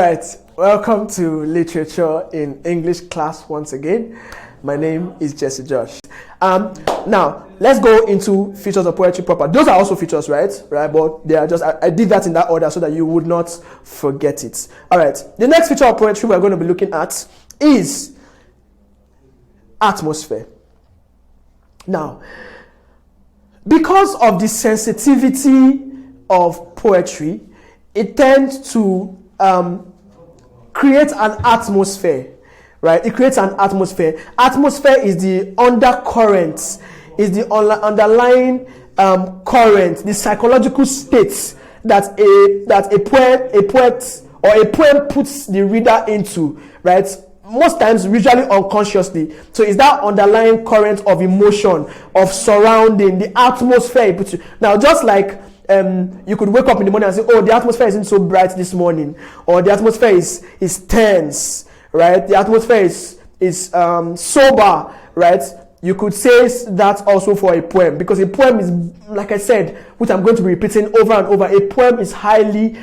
Right, welcome to Literature in English class once again. My name is Jesse Josh. Now, let's go into features of poetry proper. Those are also features, right? But they are just, I did that in that order so that you would not forget it. All right, the next feature of poetry we're going to be looking at is atmosphere. Now, because of the sensitivity of poetry, it tends to create an atmosphere, right? It creates an atmosphere. Atmosphere is the undercurrent, is the underlying current, the psychological state that a poet or a poem puts the reader into, right? Most times, usually unconsciously. So it's that underlying current of emotion, of surrounding, the atmosphere it puts you. Now, just like you could wake up in the morning and say, oh, the atmosphere isn't so bright this morning, or the atmosphere is tense, right? The atmosphere is sober, right? You could say that also for a poem, because a poem is, like I said, which I'm going to be repeating over and over, a poem is highly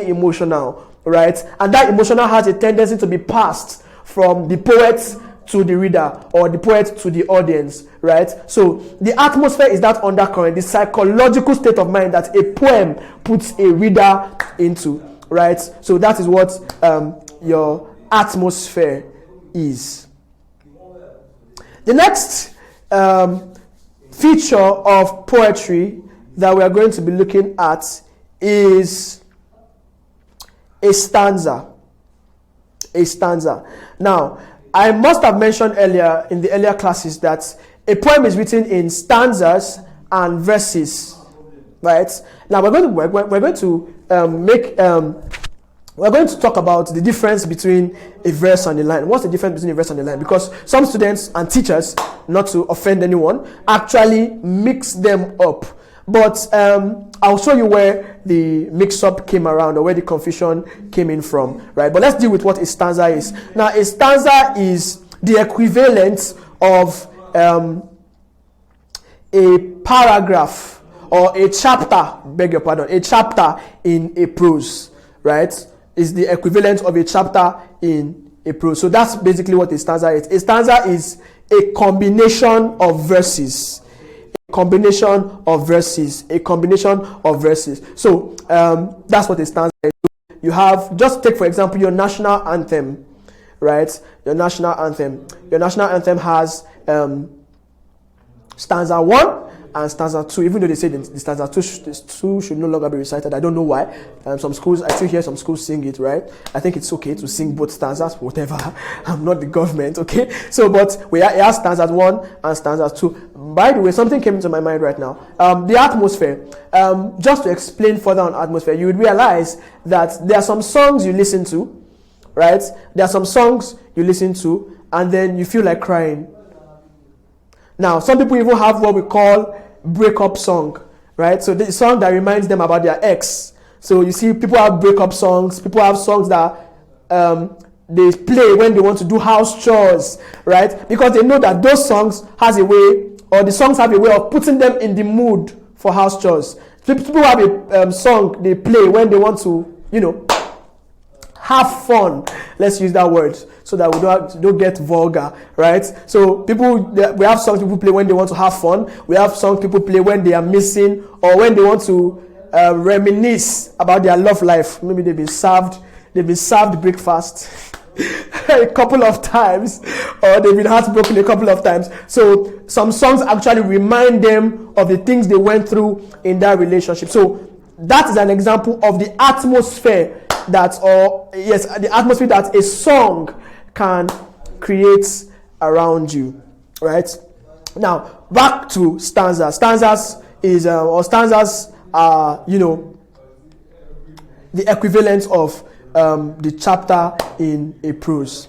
emotional, right? And that emotional has a tendency to be passed from the poet to the reader, or the poet to the audience, right? So the atmosphere is that undercurrent, the psychological state of mind that a poem puts a reader into, right? So that is what your atmosphere is. The next feature of poetry that we are going to be looking at is a stanza. A stanza. Now, I must have mentioned earlier in the earlier classes that a poem is written in stanzas and verses, right? Now we're going to talk about the difference between a verse and a line. What's the difference between a verse and a line? Because some students and teachers, not to offend anyone, actually mix them up. But I'll show you where the mix-up came around, or where the confusion came in from, right? But let's deal with what a stanza is. Now, a stanza is the equivalent of a paragraph or a chapter, beg your pardon, a chapter in a prose, right? Is the equivalent of a chapter in a prose. So that's basically what a stanza is. A stanza is a combination of verses. A combination of verses. So that's what a stanza is. You have, just take for example your national anthem, right? Your national anthem has stanza 1 and stanza 2, even though they say the stanza 2 should no longer be recited. I don't know why. Some schools, I still hear some schools sing it, right? I think it's okay to sing both stanzas, whatever. I'm not the government, okay? So, but we have stanza 1 and stanza 2. By the way, something came into my mind right now. The atmosphere. Just to explain further on atmosphere, you would realize that there are some songs you listen to, right? There are some songs you listen to, and then you feel like crying. Now, some people even have what we call breakup song, right? So the song that reminds them about their ex. So you see, people have breakup songs. People have songs that they play when they want to do house chores, right? Because they know that those songs has a way, or the songs have a way of putting them in the mood for house chores. People have a song they play when they want to, have fun. Let's use that word so that we don't get vulgar, right? So we have songs people play when they want to have fun. We have songs people play when they are missing, or when they want to reminisce about their love life. Maybe they've been served breakfast a couple of times, or they've been heartbroken a couple of times. So some songs actually remind them of the things they went through in that relationship. So that is an example of the atmosphere the atmosphere that a song can create around you, right? Now, back to stanzas. Stanzas are, the equivalent of the chapter in a prose.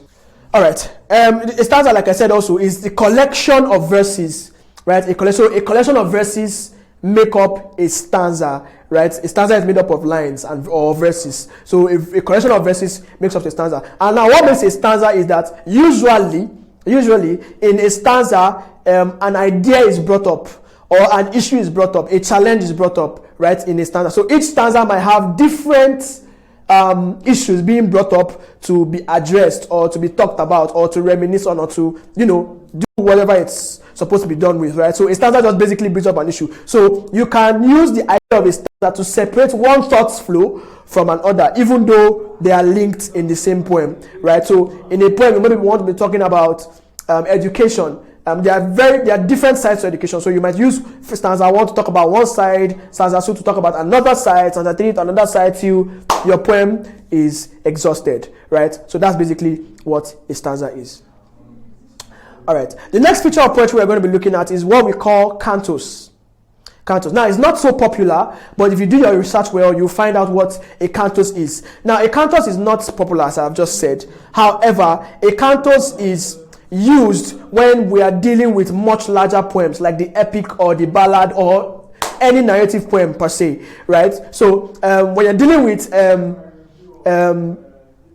All right. A stanza, like I said, also is the collection of verses, right? A collection of verses make up a stanza, right? A stanza is made up of lines or verses. So if a collection of verses makes up a stanza. And now what makes a stanza is that usually in a stanza, an idea is brought up, or an issue is brought up, a challenge is brought up, right, in a stanza. So each stanza might have different issues being brought up to be addressed or to be talked about or to reminisce on or to, do whatever it's supposed to be done with, right? So a stanza just basically brings up an issue. So you can use the idea of a stanza to separate one thought flow from another, even though they are linked in the same poem, right? So in a poem, maybe we want to be talking about education. There are different sides to education. So you might use stanza 1 to talk about one side, stanza 2 to talk about another side, stanza 3 to another side till your poem is exhausted, right? So that's basically what a stanza is. All right. The next feature of poetry we're going to be looking at is what we call cantos. Cantos. Now, it's not so popular, but if you do your research well, you'll find out what a cantos is. Now, a cantos is not popular, as I've just said. However, a cantos is used when we are dealing with much larger poems like the epic or the ballad or any narrative poem per se, right? So when you're dealing with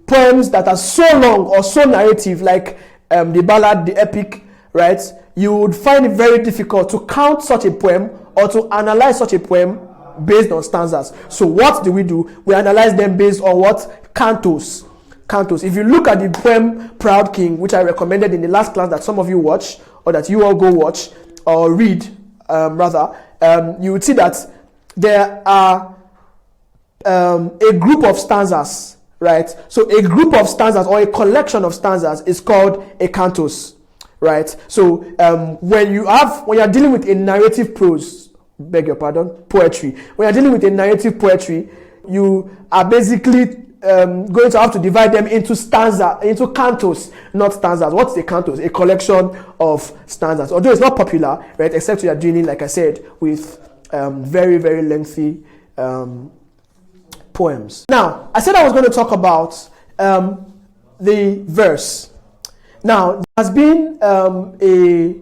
poems that are so long or so narrative like the ballad, the epic, right, you would find it very difficult to count such a poem or to analyze such a poem based on stanzas. So what do? We analyze them based on what? Cantos. Cantos. If you look at the poem Proud King, which I recommended in the last class that some of you watch, or that you all go watch or read, you would see that there are a group of stanzas, right? So a group of stanzas or a collection of stanzas is called a cantos, right? So when you're dealing with a narrative prose, poetry. When you're dealing with a narrative poetry, you are basically going to have to divide them into cantos, not stanzas. What's a cantos? A collection of stanzas. Although it's not popular, right? Except you are dealing, like I said, with very, very lengthy poems. Now, I said I was going to talk about the verse. Now, there has been a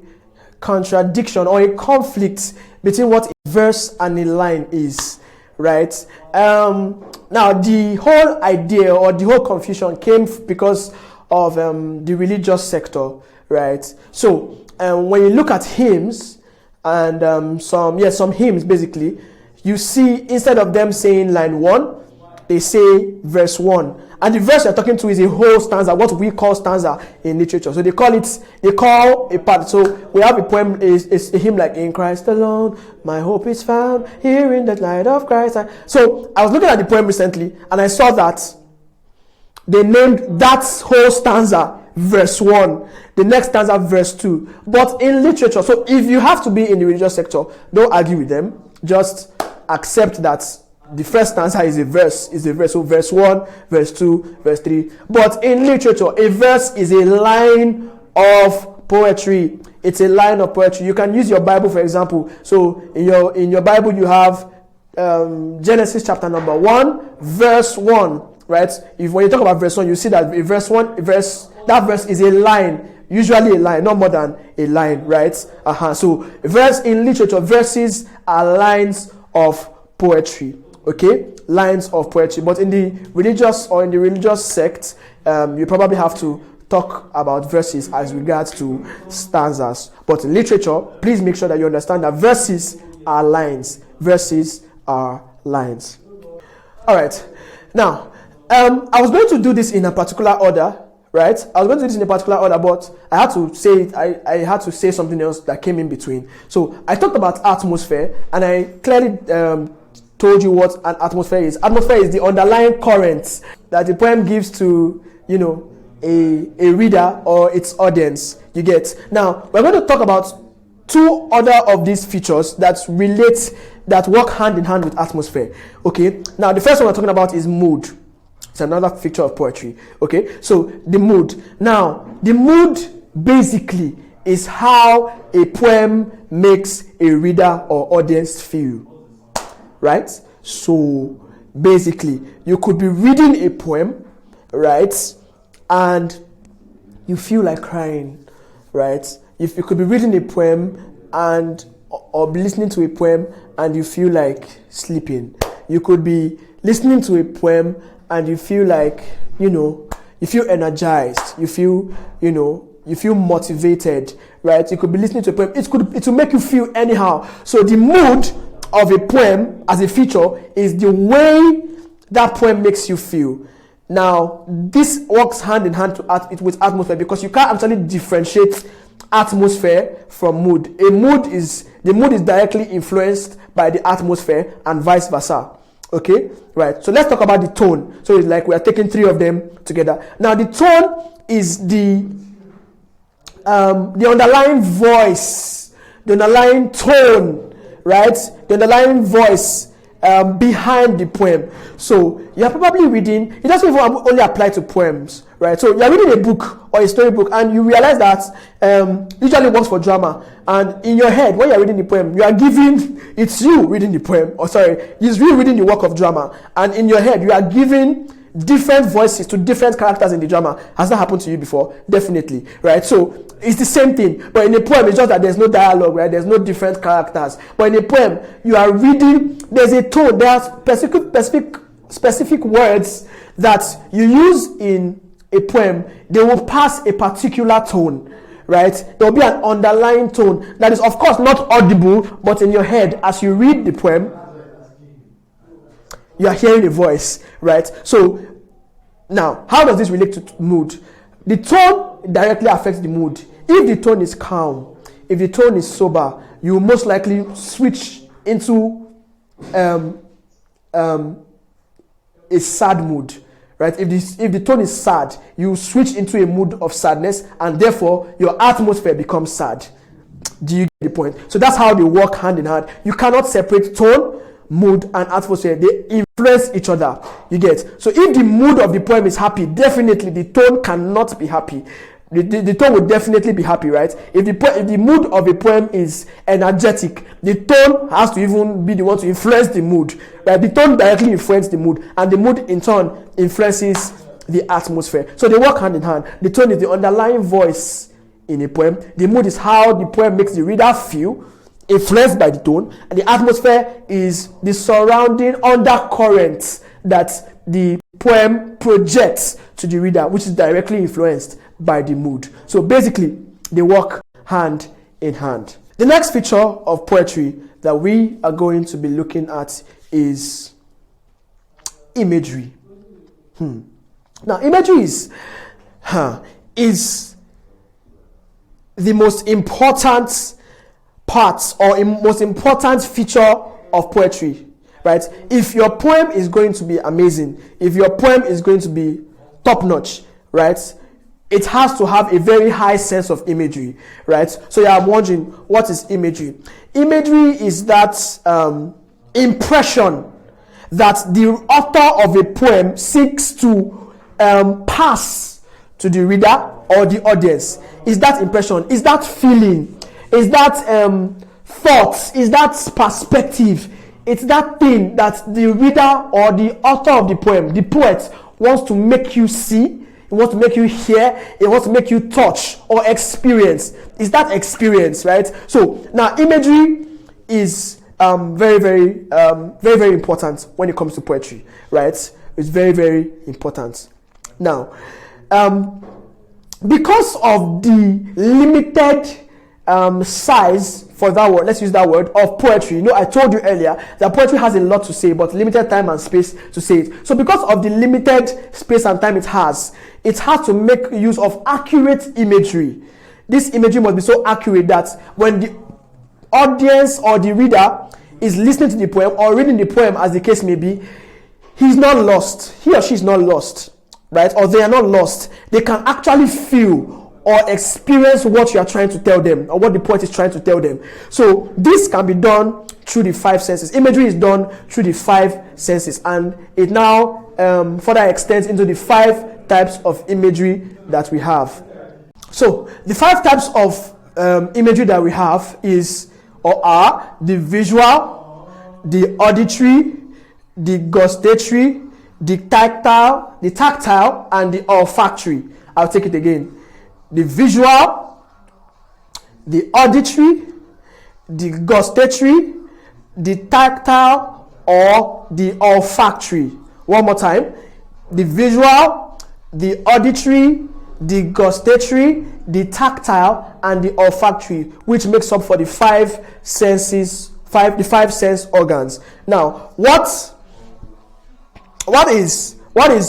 contradiction or a conflict between what a verse and a line is, right? Now, the whole idea or the whole confusion came because of the religious sector, right? So, when you look at hymns and some hymns, basically, you see instead of them saying line 1, they say verse 1. And the verse you're talking to is a whole stanza, what we call stanza in literature. So they call a part. So we have a poem, is a hymn like, in Christ alone, my hope is found, here in the light of Christ. So I was looking at the poem recently, and I saw that they named that whole stanza verse 1, the next stanza verse 2. But in literature, so if you have to be in the religious sector, don't argue with them. Just accept that the first stanza is a verse. So verse 1, verse 2, verse 3. But in literature, a verse is a line of poetry. It's a line of poetry. You can use your Bible, for example. So in your Bible, you have Genesis chapter number 1, verse 1, right? When you talk about verse 1, you see that that verse is a line, usually a line, not more than a line, right? So verse in literature, verses are lines of poetry. Okay, lines of poetry. But in the religious sect, you probably have to talk about verses as regards to stanzas. But in literature, please make sure that you understand that verses are lines. Verses are lines. All right. Now, I was going to do this in a particular order, right? But I had to say it. I had to say something else that came in between. So I talked about atmosphere, and I clearly told you what an atmosphere is. Atmosphere is the underlying current that the poem gives to, a reader or its audience. You get. Now, we're going to talk about two other of these features that work hand in hand with atmosphere. Okay. Now, the first one we're talking about is mood. It's another feature of poetry. Okay. So the mood. Now, the mood basically is how a poem makes a reader or audience feel. Right? So basically, you could be reading a poem, right? And you feel like crying, right? If you could be reading a poem or be listening to a poem and you feel like sleeping. You could be listening to a poem and you feel like, you feel energized. You feel motivated, right? You could be listening to a poem. It will make you feel anyhow. So the mood of a poem as a feature is the way that poem makes you feel. Now, this works hand in hand with atmosphere, because you can't actually differentiate atmosphere from mood. The mood is directly influenced by the atmosphere and vice versa. Okay, right. So let's talk about the tone. So it's like we are taking three of them together. Now, the tone is the underlying voice, the underlying tone, right? The underlying voice behind the poem. So you're probably reading, it doesn't even only apply to poems, right? So you're reading a book or a storybook, and you realize that usually works for drama. And in your head, when you're reading the poem, you are giving, it's you reading the poem, or sorry, it's you reading the work of drama. And in your head, you are giving different voices to different characters in the drama. Has that happened to you before? Definitely, right? So it's the same thing, but in a poem, it's just that there's no dialogue, right? There's no different characters. But in a poem, you are reading, there's a tone, there are specific words that you use in a poem. They will pass a particular tone, right? There will be an underlying tone that is, of course, not audible, but in your head, as you read the poem, you are hearing a voice, right? So now, how does this relate to mood? The tone directly affects the mood. If the tone is calm, if the tone is sober, you will most likely switch into a sad mood, right? If the tone is sad, you switch into a mood of sadness, and therefore your atmosphere becomes sad. Do you get the point? So that's how they work hand in hand. You cannot separate tone, mood, and atmosphere. They influence each other. You get? So if the mood of the poem is happy, definitely the tone cannot be happy. The tone will definitely be happy, right? If the mood of a poem is energetic, the tone has to even be the one to influence the mood, right? The tone directly influences the mood, and the mood in turn influences the atmosphere. So they work hand in hand. The tone is the underlying voice in a poem. The mood is how the poem makes the reader feel, influenced by the tone, and the atmosphere is the surrounding undercurrent that the poem projects to the reader, which is directly influenced by the mood. So basically, they work hand in hand. The next feature of poetry that we are going to be looking at is imagery. Now, imagery is the most important part or most important feature of poetry, right? If your poem is going to be amazing, if your poem is going to be top-notch, right, it has to have a very high sense of imagery, right? So you are wondering, what is imagery? Imagery is that impression that the author of a poem seeks to pass to the reader or the audience. Is that impression? Is that feeling? Is that thought? Is that perspective? It's that thing that the reader or the author of the poem, the poet, wants to make you see. It wants to make you hear. It wants to make you touch or experience. Is that experience, right? So now imagery is very, very important when it comes to poetry, right? It's very, very important. Now, because of the limited size for that word, let's use that word, of poetry. You know, I told you earlier that poetry has a lot to say, but limited time and space to say it. So because of the limited space and time it has to make use of accurate imagery. This imagery must be so accurate that when the audience or the reader is listening to the poem or reading the poem, as the case may be, he's not lost. He or she is not lost, right? Or they are not lost. They can actually feel or experience what you are trying to tell them, or what the poet is trying to tell them. So this can be done through the five senses. Imagery is done through the five senses, and it now further extends into the 5 types of imagery that we have. So the 5 types of imagery that we have are the visual, the auditory, the gustatory, the tactile, and the olfactory. I'll take it again. The visual, the auditory, the gustatory, the tactile, or the olfactory. One more time. The visual, the auditory, the gustatory, the tactile, and the olfactory, which makes up for the 5 senses, the 5 sense organs. Now, what what is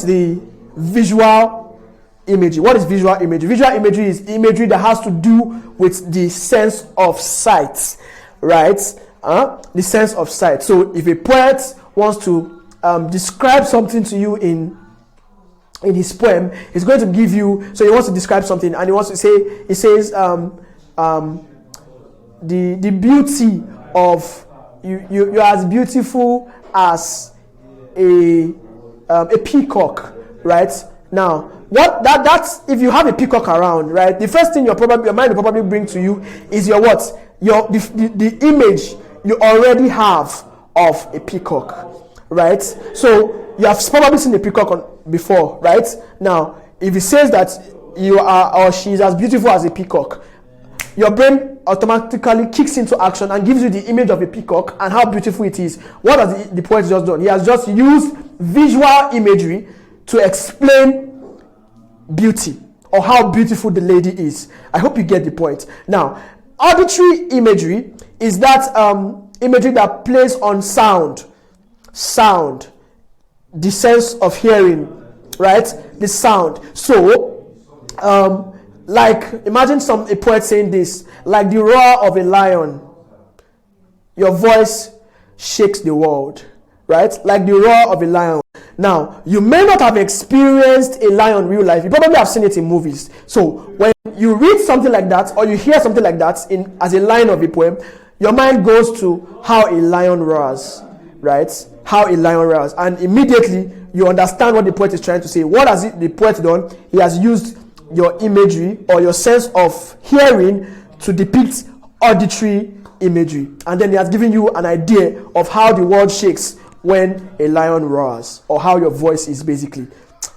the visual imagery? What is visual imagery? Visual imagery is imagery that has to do with the sense of sight, right? The sense of sight. So if a poet wants to describe something to you in his poem, he's going to give you. So he wants to describe something, and he wants to say. He says the beauty of you. You're as beautiful as a peacock, right? Now, that's if you have a peacock around, right? The first thing your mind will probably bring to you is the image you already have of a peacock, right? So you have probably seen a peacock before, right? Now, if it says that you are or she is as beautiful as a peacock, your brain automatically kicks into action and gives you the image of a peacock and how beautiful it is. What has the poet just done? He has just used visual imagery to explain beauty or how beautiful the lady is. I hope you get the point. Now, auditory imagery is that imagery that plays on sound, the sense of hearing, right? The sound. So, like, imagine a poet saying this, like the roar of a lion, your voice shakes the world, right? Like the roar of a lion. Now, you may not have experienced a lion in real life. You probably have seen it in movies. So, when you read something like that, or you hear something like that as a line of a poem, your mind goes to how a lion roars, right? How a lion roars. And immediately, you understand what the poet is trying to say. What has the poet done? He has used your imagery or your sense of hearing to depict auditory imagery. And then he has given you an idea of how the world shakes when a lion roars, or how your voice is basically.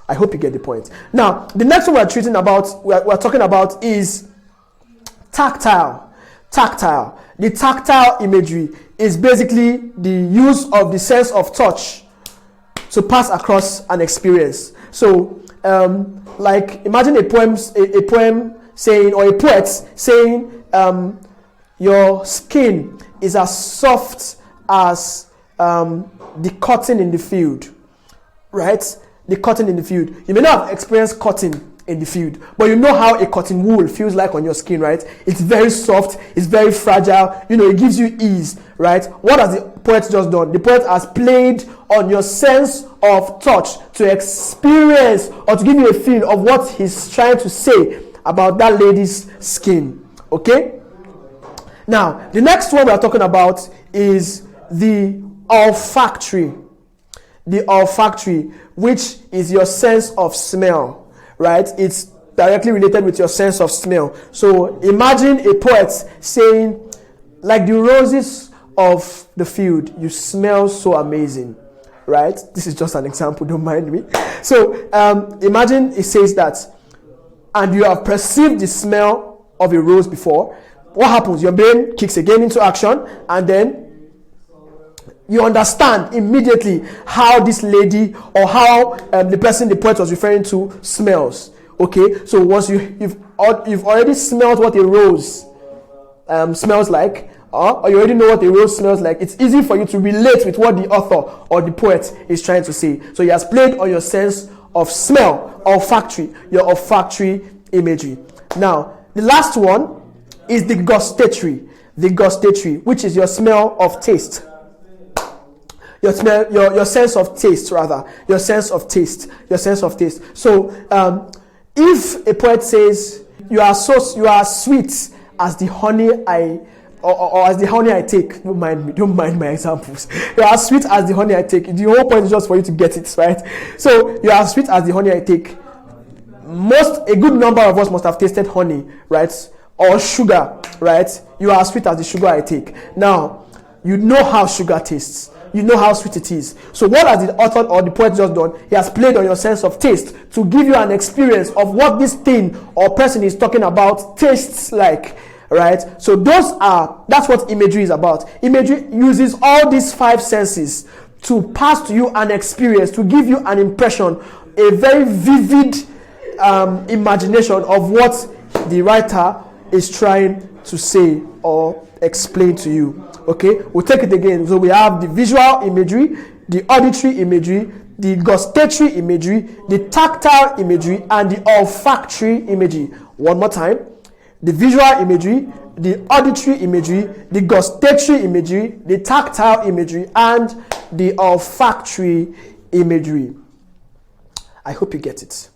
I hope you get the point. Now, the next one we're talking about is tactile. The tactile imagery is basically the use of the sense of touch to pass across an experience. So, like, imagine a poem saying, or a poet saying, your skin is as soft as the cotton in the field, right? The cotton in the field. You may not have experienced cotton in the field, but you know how a cotton wool feels like on your skin, right? It's very soft, it's very fragile, it gives you ease, right? What has the poet just done? The poet has played on your sense of touch to experience or to give you a feel of what he's trying to say about that lady's skin, okay? Now, the next one we're talking about is the olfactory. The olfactory, which is your sense of smell, right? It's directly related with your sense of smell. So imagine a poet saying, like the roses of the field, you smell so amazing, right? This is just an example, don't mind me. So imagine it says that, and you have perceived the smell of a rose before. What happens? Your brain kicks again into action, and then you understand immediately how this lady or how the person the poet was referring to smells. Okay, so once you've already smelled what a rose smells like, or you already know what a rose smells like, it's easy for you to relate with what the author or the poet is trying to say. So he has played on your sense of smell, your olfactory imagery. Now, the last one is the gustatory, which is your smell of taste. Your sense of taste. So, if a poet says you are sweet as the honey or as the honey I take, don't mind my examples. You are sweet as the honey I take. The whole point is just for you to get it right. So you are sweet as the honey I take. A good number of us must have tasted honey, right, or sugar, right? You are sweet as the sugar I take. Now, you know how sugar tastes. You know how sweet it is. So what has the author or the poet just done? He has played on your sense of taste to give you an experience of what this thing or person is talking about tastes like, right? So that's what imagery is about. Imagery uses all these 5 senses to pass to you an experience, to give you an impression, a very vivid imagination of what the writer is trying to say or explain to you. Okay, we'll take it again. So we have the visual imagery, the auditory imagery, the gustatory imagery, the tactile imagery, and the olfactory imagery. One more time. The visual imagery, the auditory imagery, the gustatory imagery, the tactile imagery, and the olfactory imagery. I hope you get it.